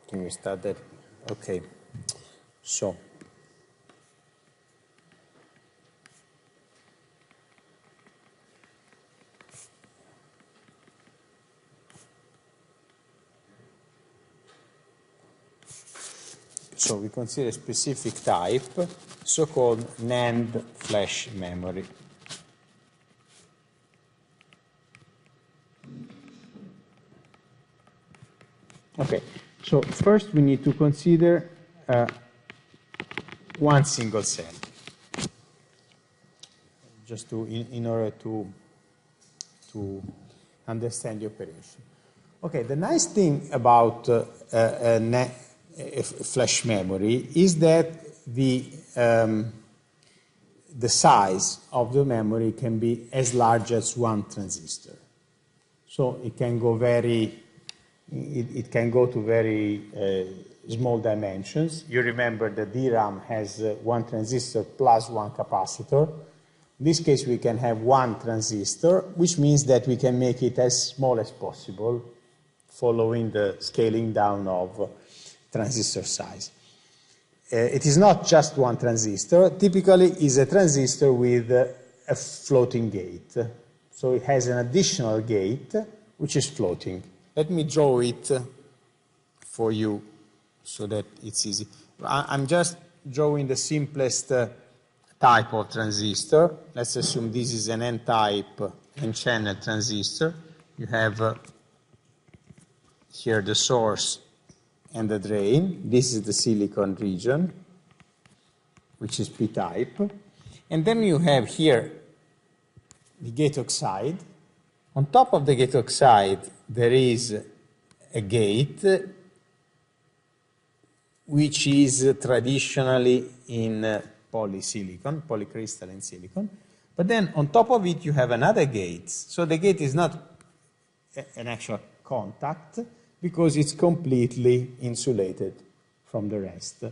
Can we start that? Okay. So we consider a specific type, so-called Nand flash memory. Okay, so first we need to consider one single cell, just in order to understand the operation. Okay, the nice thing about a flash memory is that the size of the memory can be as large as one transistor. So it can go it can go to very small dimensions. You remember the DRAM has one transistor plus one capacitor. In this case, we can have one transistor, which means that we can make it as small as possible, following the scaling down of transistor size. It is not just one transistor. Typically, it's a transistor with a floating gate. So it has an additional gate, which is floating. Let me draw it for you so that it's easy. I'm just drawing the simplest type of transistor. Let's assume this is an N-type N-channel transistor. You have here the source and the drain. This is the silicon region, which is P-type. And then you have here the gate oxide. On top of the gate oxide, there is a gate which is traditionally in polysilicon, polycrystalline silicon. But then on top of it, you have another gate. So the gate is not an actual contact because it's completely insulated from the rest.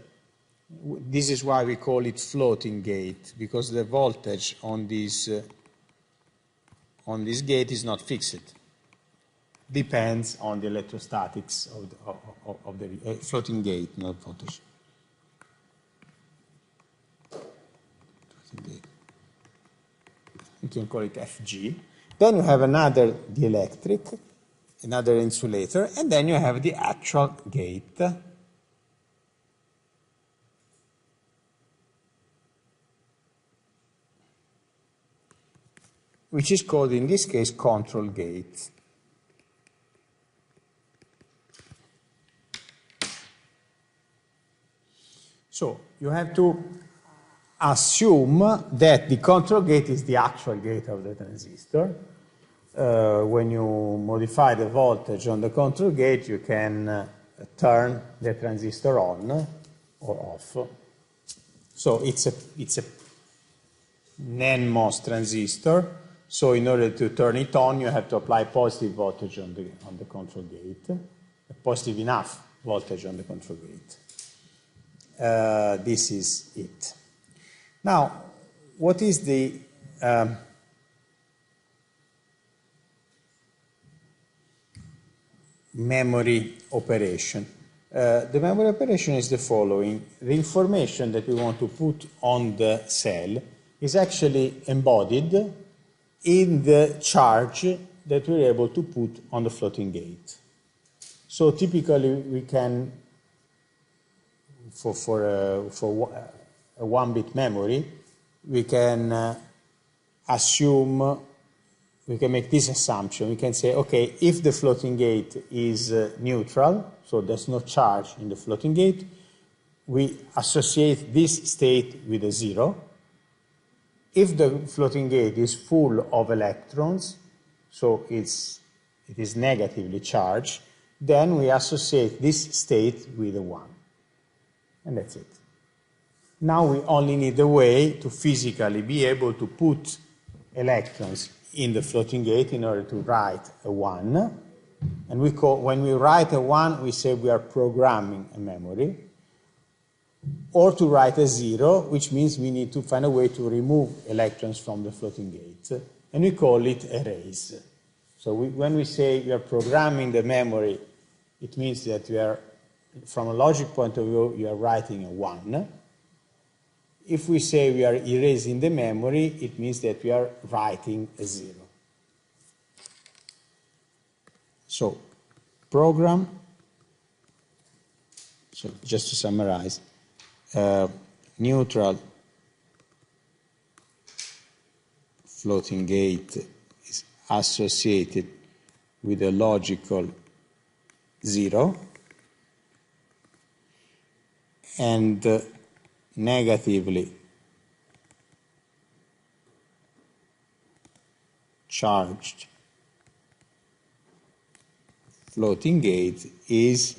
This is why we call it floating gate, because the voltage on this gate is not fixed. Depends on the electrostatics of the floating gate, not voltage. You can call it FG. Then you have another dielectric, another insulator, and then you have the actual gate. Which is called, in this case, control gate. So you have to assume that the control gate is the actual gate of the transistor. When you modify the voltage on the control gate, you can turn the transistor on or off. So it's a NMOS transistor. So in order to turn it on, you have to apply positive voltage on the control gate, a positive enough voltage on the control gate. This is it. Now, what is the memory operation? The memory operation is the following. The information that we want to put on the cell is actually embodied in the charge that we're able to put on the floating gate. So typically we can, for a one-bit memory, we can assume, we can make this assumption. We can say, okay, if the floating gate is neutral, so there's no charge in the floating gate, we associate this state with a 0. If the floating gate is full of electrons, so it is negatively charged, then we associate this state with a 1. And that's it. Now we only need a way to physically be able to put electrons in the floating gate in order to write a 1. And when we write a 1, we say we are programming a memory. Or to write a 0, which means we need to find a way to remove electrons from the floating gate. And we call it erase. So when we say we are programming the memory, it means that we are from a logic point of view, you are writing a 1. If we say we are erasing the memory, it means that we are writing a 0. So, program, so just to summarize, neutral floating gate is associated with a logical 0, and negatively charged floating gate is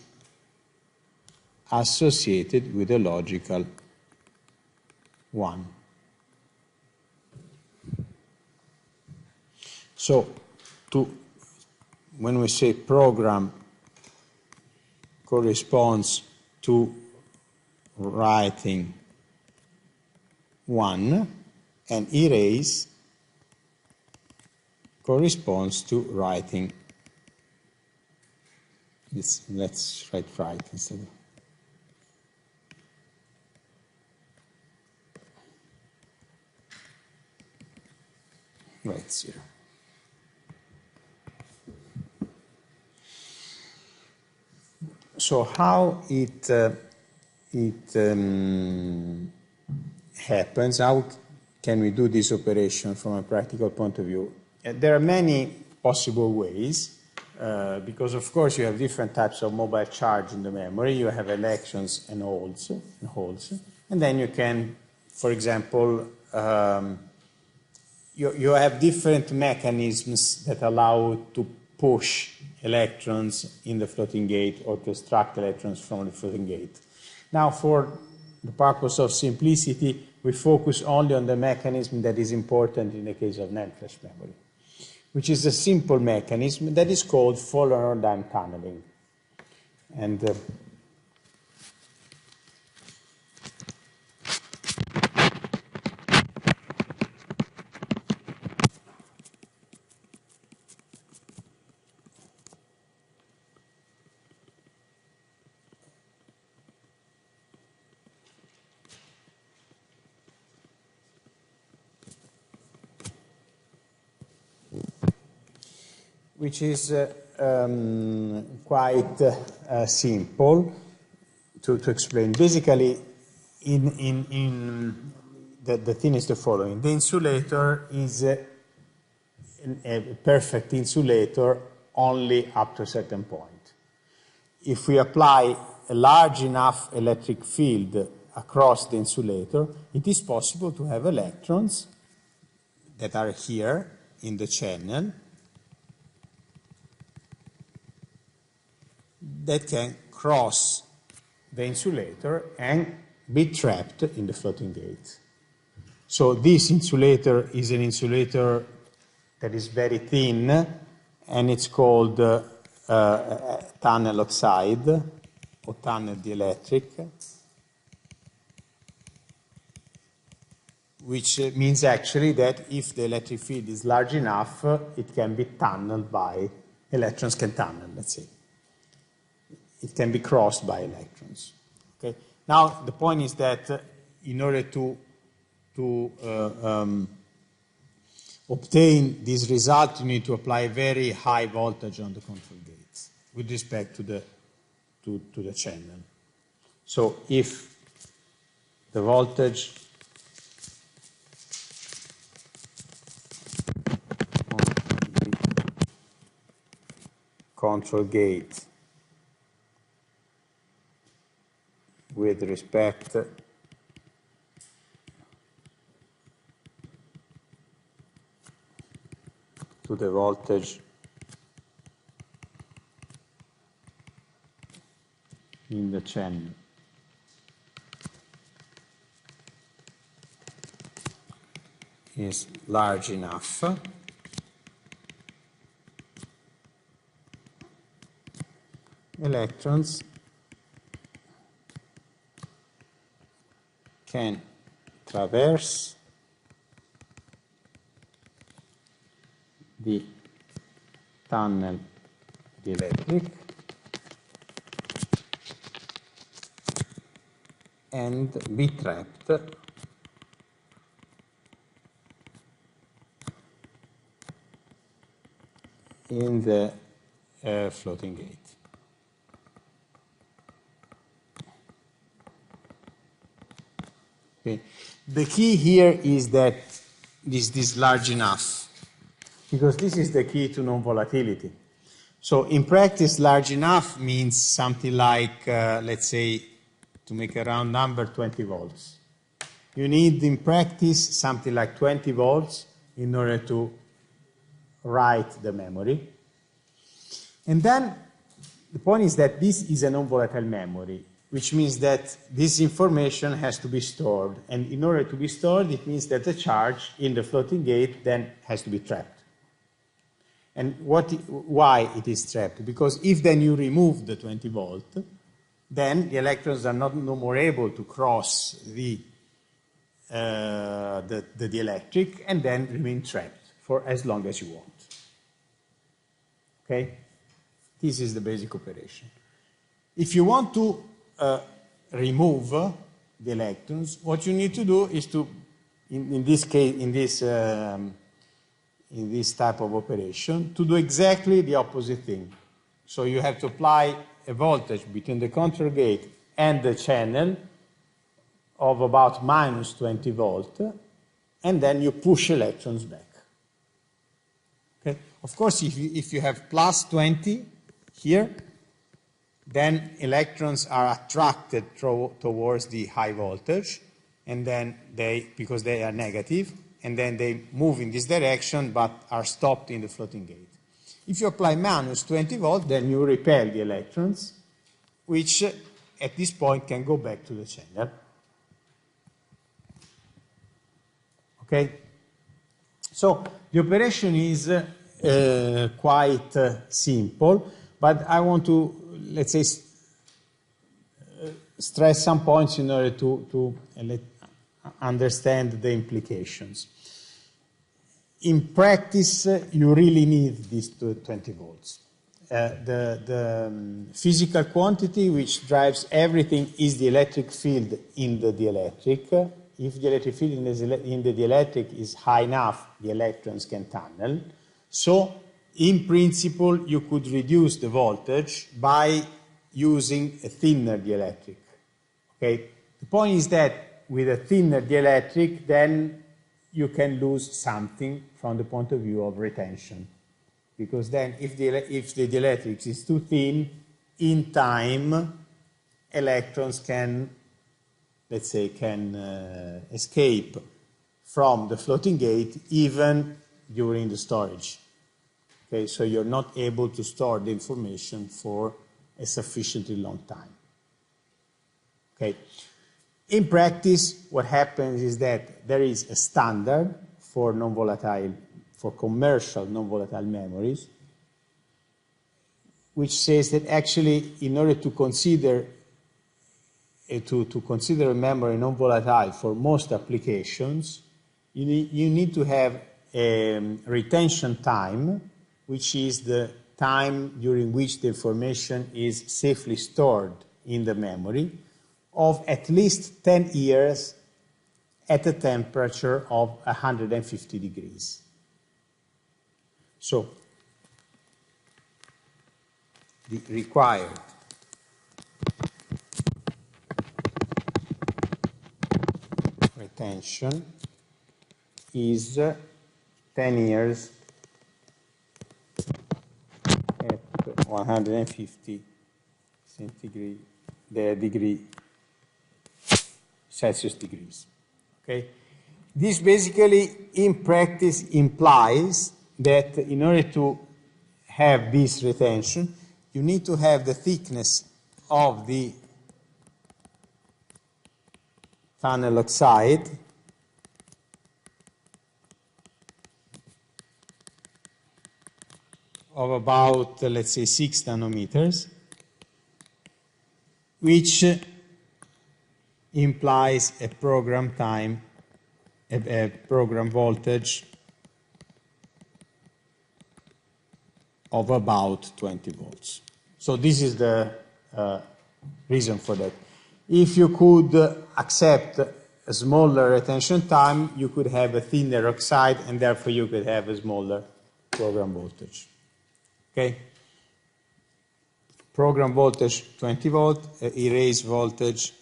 associated with a logical 1. So, when we say program corresponds to writing 1, and erase corresponds to writing. Let's write right instead of. Right, 0. So how it happens, how can we do this operation from a practical point of view? There are many possible ways, because of course you have different types of mobile charge in the memory. You have electrons and holes, and then you can, for example, you have different mechanisms that allow to push electrons in the floating gate or to extract electrons from the floating gate. Now, for the purpose of simplicity, we focus only on the mechanism that is important in the case of NAND flash memory, which is a simple mechanism that is called Full-Anodyne tunneling. And which is quite simple to explain. Basically, the thing is the following. The insulator is a perfect insulator only up to a certain point. If we apply a large enough electric field across the insulator, it is possible to have electrons that are here in the channel that can cross the insulator and be trapped in the floating gate. So this insulator is an insulator that is very thin, and it's called tunnel oxide or tunnel dielectric, which means actually that if the electric field is large enough, it can be tunneled by electrons can tunnel, let's say. It can be crossed by electrons. Okay? Now, the point is that in order to obtain this result, you need to apply very high voltage on the control gates with respect to the channel. So if the voltage on the control gate with respect to the voltage in the channel is large enough, electrons can traverse the tunnel dielectric and be trapped in the floating gate. Okay. The key here is that this is large enough, because this is the key to non-volatility. So in practice, large enough means something like, let's say, to make a round number, 20 volts. You need, in practice, something like 20 volts in order to write the memory. And then the point is that this is a non-volatile memory, which means that this information has to be stored. And in order to be stored, it means that the charge in the floating gate then has to be trapped. And why it is trapped? Because if then you remove the 20 volt, then the electrons are no more able to cross the dielectric and then remain trapped for as long as you want. Okay? This is the basic operation. If you want to remove the electrons, what you need to do is to, in this case, in this type of operation, to do exactly the opposite thing. So you have to apply a voltage between the control gate and the channel of about minus 20 volt, and then you push electrons back. Okay? Of course, if you have plus 20 here, then electrons are attracted towards the high voltage, and then because they are negative, and then they move in this direction but are stopped in the floating gate. If you apply minus 20 volt, then you repel the electrons, which at this point can go back to the channel. Okay? So the operation is quite simple, but I want to, let's say, stress some points in order to understand the implications. In practice, you really need these 20 volts. The physical quantity which drives everything is the electric field in the dielectric. If the electric field in the dielectric is high enough, the electrons can tunnel. So, in principle, you could reduce the voltage by using a thinner dielectric. Okay? The point is that with a thinner dielectric, then you can lose something from the point of view of retention. Because then if the dielectric is too thin, in time, electrons can, let's say, escape from the floating gate even during the storage. Okay, so you're not able to store the information for a sufficiently long time. Okay. In practice, what happens is that there is a standard for non-volatile, for commercial non-volatile memories, which says that actually, in order to consider a memory non-volatile for most applications, you need to have a retention time, which is the time during which the information is safely stored in the memory, of at least 10 years at a temperature of 150 degrees. So, the required retention is 10 years at 150 centigrade, degree Celsius degrees. Okay? This basically, in practice, implies that in order to have this retention, you need to have the thickness of the tunnel oxide of about, let's say, 6 nanometers, which implies a program time, a program voltage of about 20 volts. So this is the reason for that. If you could accept a smaller retention time, you could have a thinner oxide, and therefore you could have a smaller program voltage. Okay? Program voltage 20 volt, erase voltage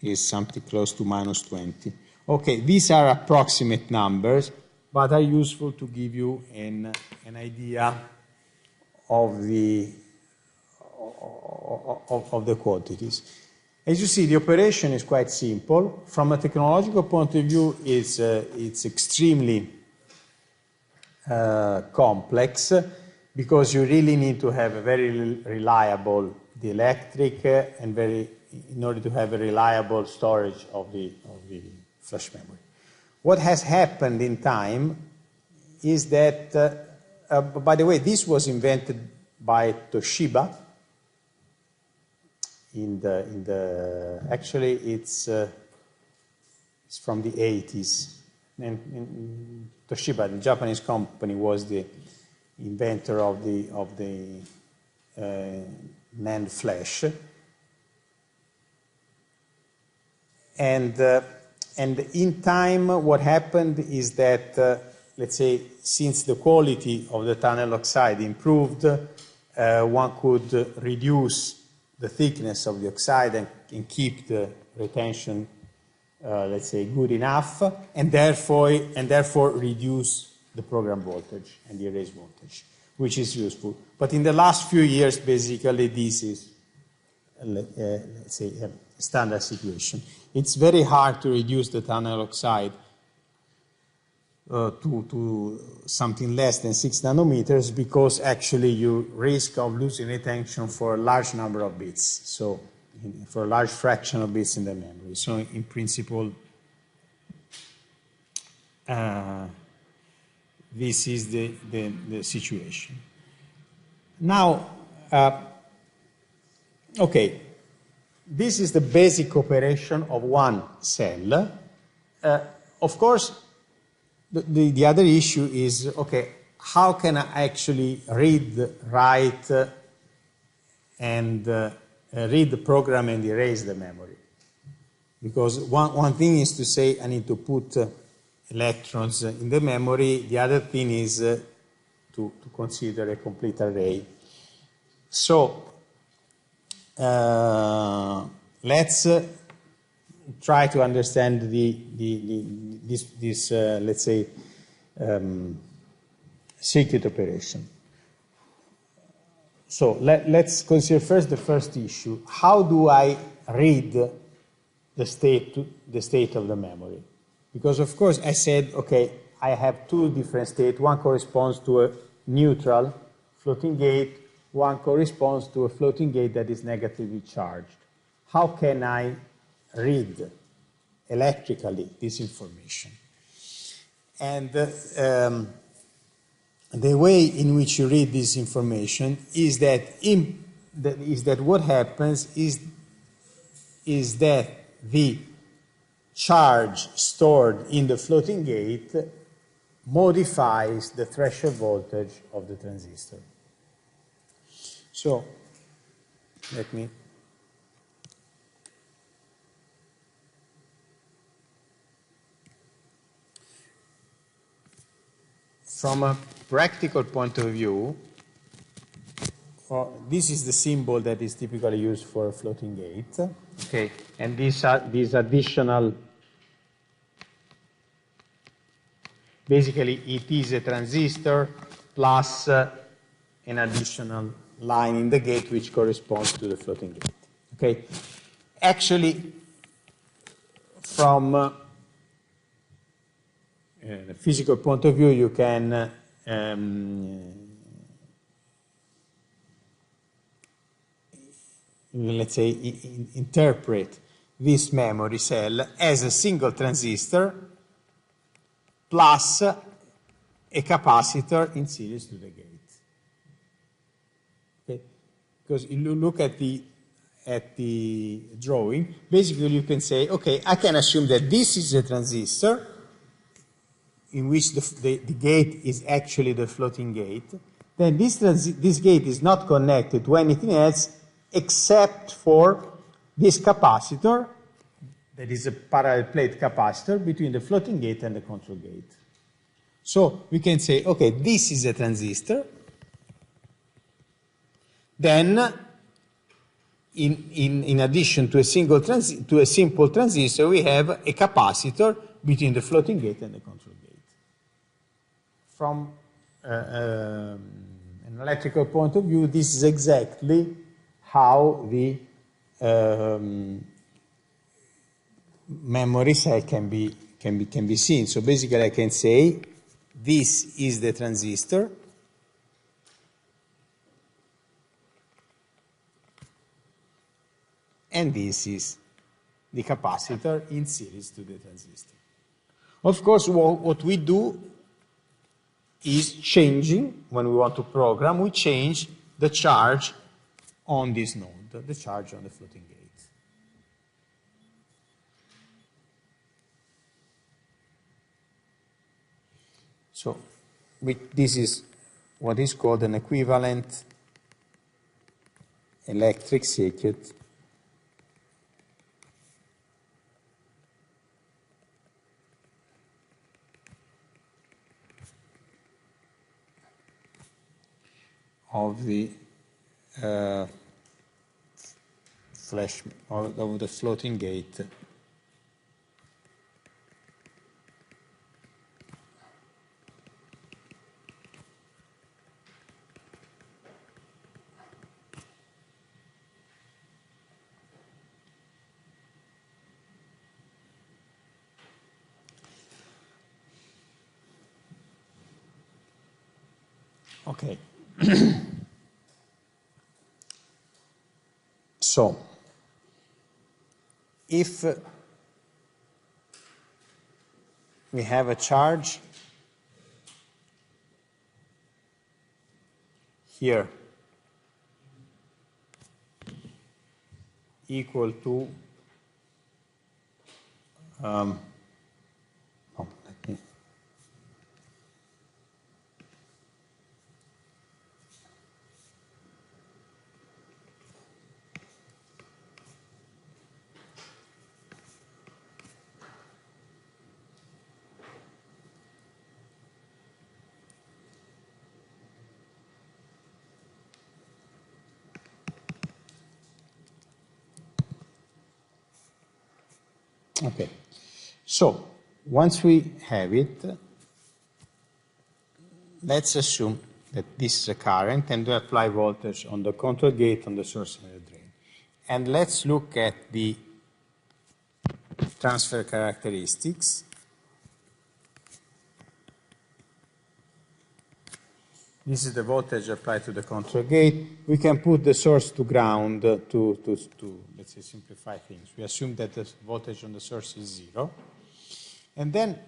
is something close to minus 20. Okay, these are approximate numbers, but are useful to give you an idea of the quantities. As you see, the operation is quite simple. From a technological point of view, it's extremely complex, because you really need to have a very reliable dielectric in order to have a reliable storage of the flash memory. What has happened in time is that, by the way, this was invented by Toshiba. Actually, it's from the 80s. And Toshiba, the Japanese company, was the inventor of the Nand flash. And in time, what happened is that, let's say, since the quality of the tunnel oxide improved, one could reduce the thickness of the oxide and keep the retention, let's say, good enough, and therefore reduce the program voltage and the erase voltage, which is useful. But in the last few years, basically, this is, let's say, a standard situation. It's very hard to reduce the tunnel oxide to something less than 6 nanometers, because actually you risk of losing retention for a large number of bits, so for a large fraction of bits in the memory. So in principle, this is the situation. Now, okay, this is the basic operation of one cell. Of course, the other issue is, okay, how can I actually read, write, and read the program and erase the memory? Because one thing is to say I need to put electrons in the memory. The other thing is to consider a complete array. So let's try to understand this let's say, circuit operation. So let's consider first the first issue. How do I read the state of the memory? Because, of course, I said, okay, I have two different states. One corresponds to a neutral floating gate. One corresponds to a floating gate that is negatively charged. How can I read electrically this information? And the way in which you read this information is that what happens is that the charge stored in the floating gate modifies the threshold voltage of the transistor. So let me from a practical point of view, this is the symbol that is typically used for a floating gate. Okay, and these additional, basically it is a transistor plus an additional line in the gate which corresponds to the floating gate. Okay, actually, from a physical point of view, you can let's say, interpret this memory cell as a single transistor plus a capacitor in series to the gate. Okay? Because if you look at the drawing, basically you can say, okay, I can assume that this is a transistor in which the gate is actually the floating gate. then this gate is not connected to anything else except for this capacitor, that is a parallel plate capacitor between the floating gate and the control gate. So we can say, okay, this is a transistor. Then, in addition to a simple transistor, we have a capacitor between the floating gate and the control gate. From an electrical point of view, this is exactly how the memory cell can be seen. So basically, I can say this is the transistor, and this is the capacitor in series to the transistor. Of course, what we do is changing, when we want to program, we change the charge on this node, the charge on the floating gate. So this is what is called an equivalent electric circuit of the of the floating gate Okay. So, if we have a charge here equal to okay. So, once we have it, let's assume that this is a current and we apply voltage on the control gate, on the source and the drain. And let's look at the transfer characteristics. This is the voltage applied to the control gate. We can put the source to ground to let's say, simplify things. We assume that the voltage on the source is 0. And then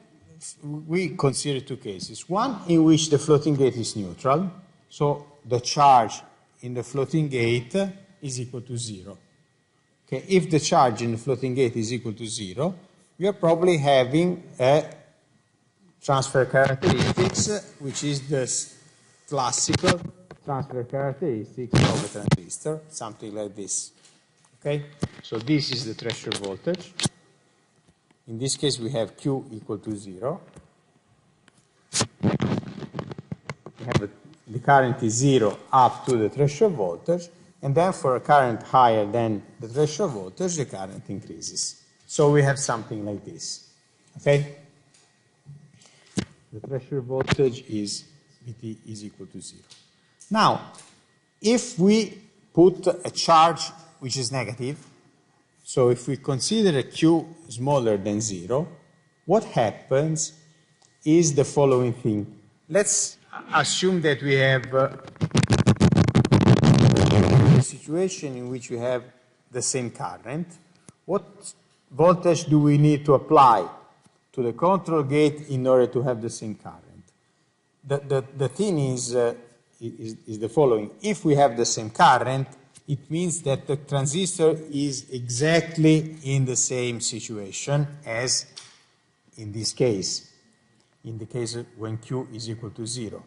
we consider two cases. One in which the floating gate is neutral. So the charge in the floating gate is equal to 0. Okay, if the charge in the floating gate is equal to 0, we are probably having a transfer characteristics, which is this classical transfer characteristics of a transistor, something like this. Okay? So this is the threshold voltage. In this case, we have Q equal to 0. We have the current is 0 up to the threshold voltage, and then for a current higher than the threshold voltage, the current increases. So we have something like this. Okay? The threshold voltage is Vt is equal to 0. Now, if we put a charge which is negative, so if we consider a Q smaller than 0, what happens is the following thing. Let's assume that we have a situation in which we have the same current. What voltage do we need to apply to the control gate in order to have the same current? The thing is the following. If we have the same current, it means that the transistor is exactly in the same situation as in this case, in the case when Q is equal to 0.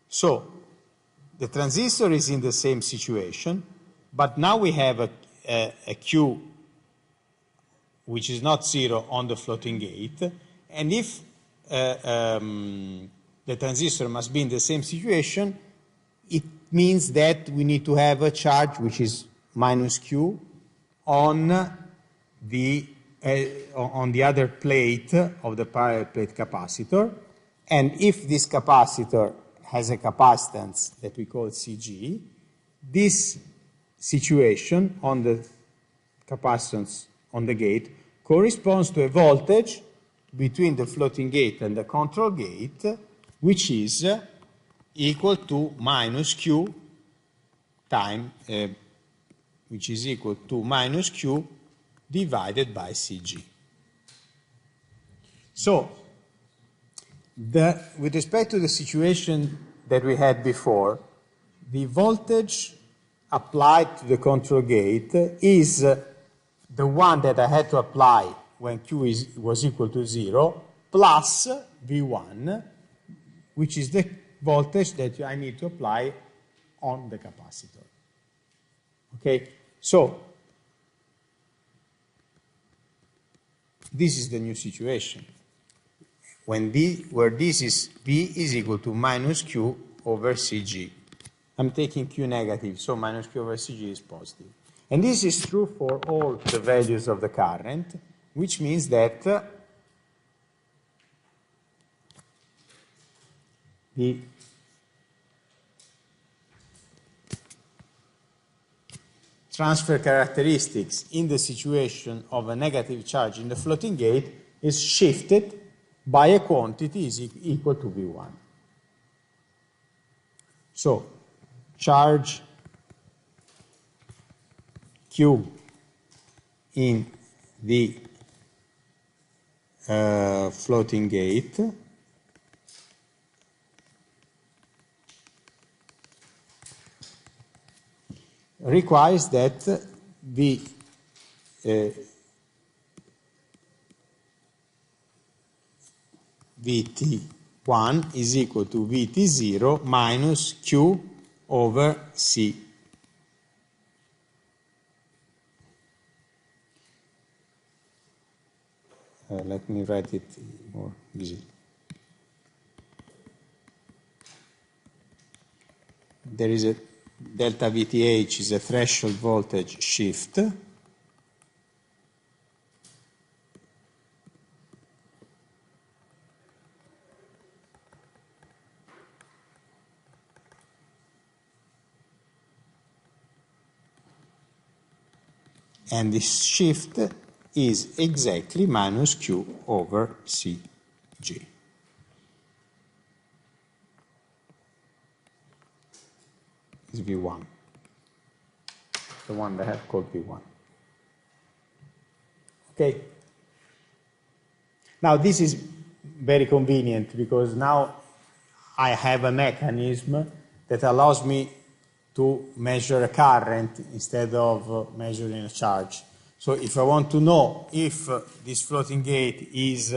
So, the transistor is in the same situation, but now we have a Q which is not 0 on the floating gate, and if the transistor must be in the same situation, it means that we need to have a charge which is minus Q on the other plate of the parallel plate capacitor. And if this capacitor has a capacitance that we call Cg, this situation on the capacitance on the gate corresponds to a voltage between the floating gate and the control gate, which is equal to minus Q time, which is equal to minus Q divided by Cg. So, with respect to the situation that we had before, the voltage applied to the control gate is the one that I had to apply when Q was equal to 0 plus V1, which is the voltage that I need to apply on the capacitor. Okay, so this is the new situation. Where this is V is equal to minus Q over Cg. I'm taking Q negative, so minus Q over Cg is positive. And this is true for all the values of the current, which means that the transfer characteristics in the situation of a negative charge in the floating gate is shifted by a quantity is equal to V1. So, charge Q in the floating gate requires that the Vt1 is equal to Vt0 minus Q over C. Let me write it more easy. There is a delta VTH is a threshold voltage shift. And this shift is exactly minus Q over Cg. Is V1, the one that I have called V1. Okay. Now this is very convenient because now I have a mechanism that allows me to measure a current instead of measuring a charge. So if I want to know if this floating gate is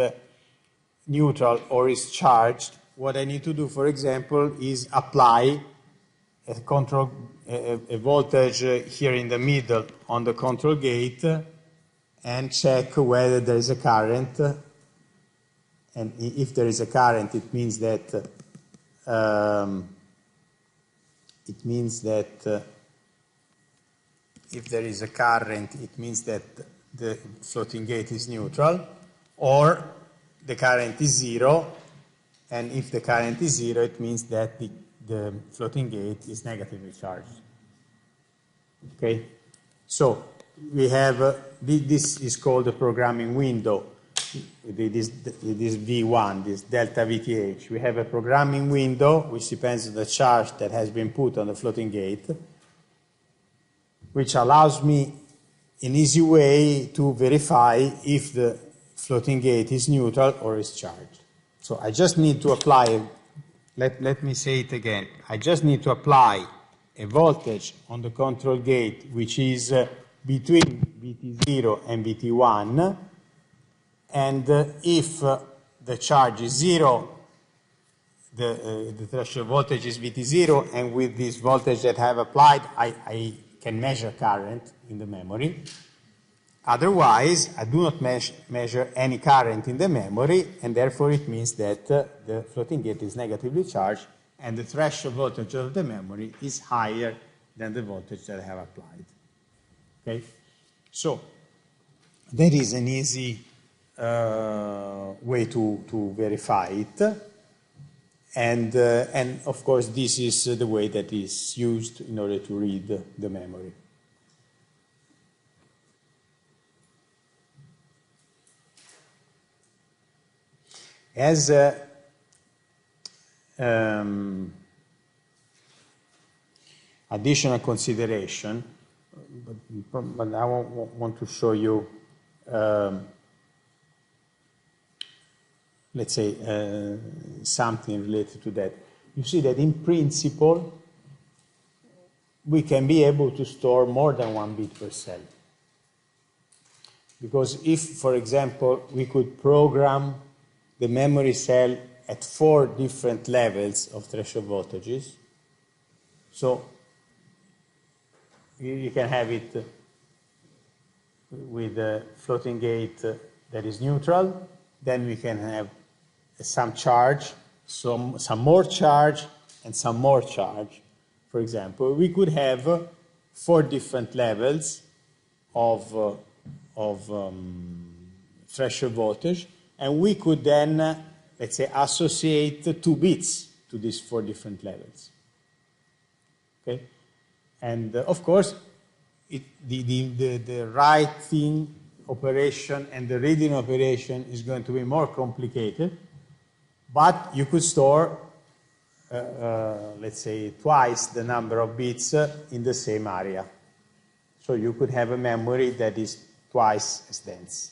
neutral or is charged, what I need to do, for example, is apply a voltage here in the middle on the control gate and check whether there is a current. And if there is a current, it means that if there is a current, it means that the floating gate is neutral, or the current is 0, and if the current is 0, it means that the floating gate is negatively charged. Okay? So we have, this is called the programming window, this V1, this delta VTH. We have a programming window, which depends on the charge that has been put on the floating gate, which allows me an easy way to verify if the floating gate is neutral or is charged. So I just need to apply, let me say it again, I just need to apply a voltage on the control gate which is between Vt0 and Vt1, and if the charge is 0, the threshold voltage is VT0, and with this voltage that I have applied, I can measure current in the memory. Otherwise, I do not measure any current in the memory, and therefore it means that the floating gate is negatively charged, and the threshold voltage of the memory is higher than the voltage that I have applied. Okay? So, that is an easy way to verify it. And of course, this is the way that is used in order to read the memory. As additional consideration, but I want to show you, let's say, something related to that. You see that in principle, we can be able to store more than 1 bit per cell. Because if, for example, we could program the memory cell at 4 different levels of threshold voltages, so you can have it with a floating gate that is neutral, then we can have some charge, some more charge, and some more charge. For example, we could have 4 different levels of threshold voltage, and we could then, let's say, associate 2 bits to these 4 different levels. Okay? And of course, the writing operation and the reading operation is going to be more complicated, but you could store, let's say, twice the number of bits in the same area. So you could have a memory that is twice as dense.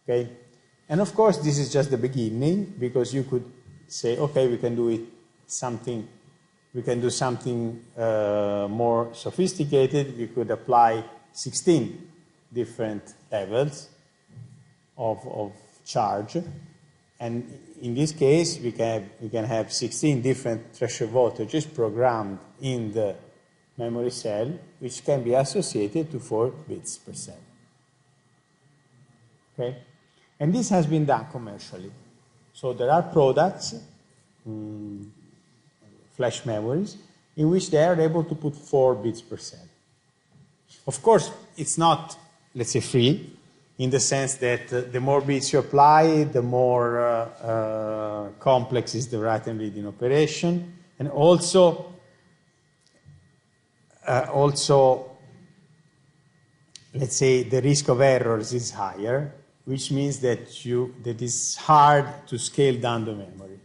Okay? And of course, this is just the beginning, because you could say, okay, we can do something more sophisticated. We could apply 16 different levels of charge, and in this case we can have 16 different threshold voltages programmed in the memory cell, which can be associated to 4 bits per cell. Okay? And this has been done commercially. So there are products, flash memories, in which they are able to put 4 bits per cell. Of course, it's not, let's say, free, in the sense that the more bits you apply, the more complex is the write and reading operation, and also, let's say, the risk of errors is higher, which means that it's hard to scale down the memory.